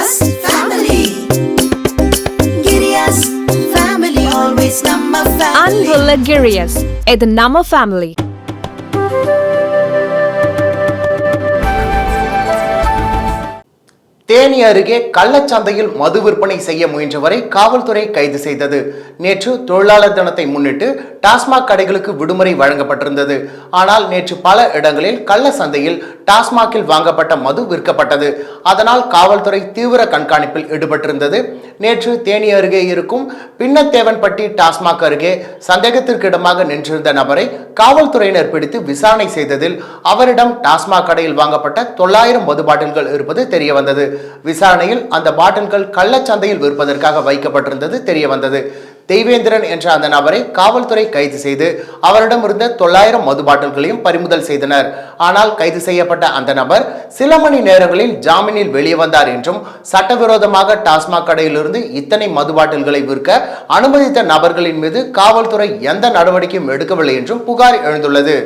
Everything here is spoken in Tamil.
Giriya's family. Giriya's family always number family. அன்புள்ள கிரியஸ், இது நம்ம ஃபேமிலி. தேனி அருகே கள்ளச்சந்தையில் மது விற்பனை செய்ய முயன்றவரை காவல்துறை கைது செய்தது. நேற்று தொழிலாளர் தினத்தை முன்னிட்டு டாஸ்மாக் கடைகளுக்கு விடுமுறை வழங்கப்பட்டிருந்தது. ஆனால் நேற்று பல இடங்களில் கள்ள சந்தையில் டாஸ்மாகில் வாங்கப்பட்ட மது விற்கப்பட்டது. அதனால் காவல்துறை தீவிர கண்காணிப்பில் ஈடுபட்டிருந்தது. நேற்று தேனி அருகே இருக்கும் பின்னத்தேவன்பட்டி டாஸ்மாக் அருகே சந்தேகத்திற்கிடமாக நின்றிருந்த நபரை காவல்துறையினர் பிடித்து விசாரணை செய்ததில் அவரிடம் டாஸ்மாக் கடையில் வாங்கப்பட்ட 900 மது பாட்டில்கள் இருப்பது தெரிய வந்தது. விசாரணையில் அந்த பாட்டில்கள் கள்ளச்சந்தையில் விற்பதற்காக வைக்கப்பட்டிருந்தது தெரிய வந்தது. தெய்வேந்திரன் என்ற அந்த நபரை காவல்துறை கைது செய்து அவரிடம் இருந்த 900 மது பாட்டில்களையும் பறிமுதல் செய்தனர். ஆனால் கைது செய்யப்பட்ட அந்த நபர் சில மணி நேரங்களில் ஜாமீனில் வெளியே வந்தார் என்றும் சட்டவிரோதமாக டாஸ்மாக் கடையிலிருந்து இத்தனை மது பாட்டில்களை விற்க அனுமதித்த நபர்களின் மீது காவல்துறை எந்த நடவடிக்கையும் எடுக்கவில்லை என்றும் புகார் எழுந்துள்ளது.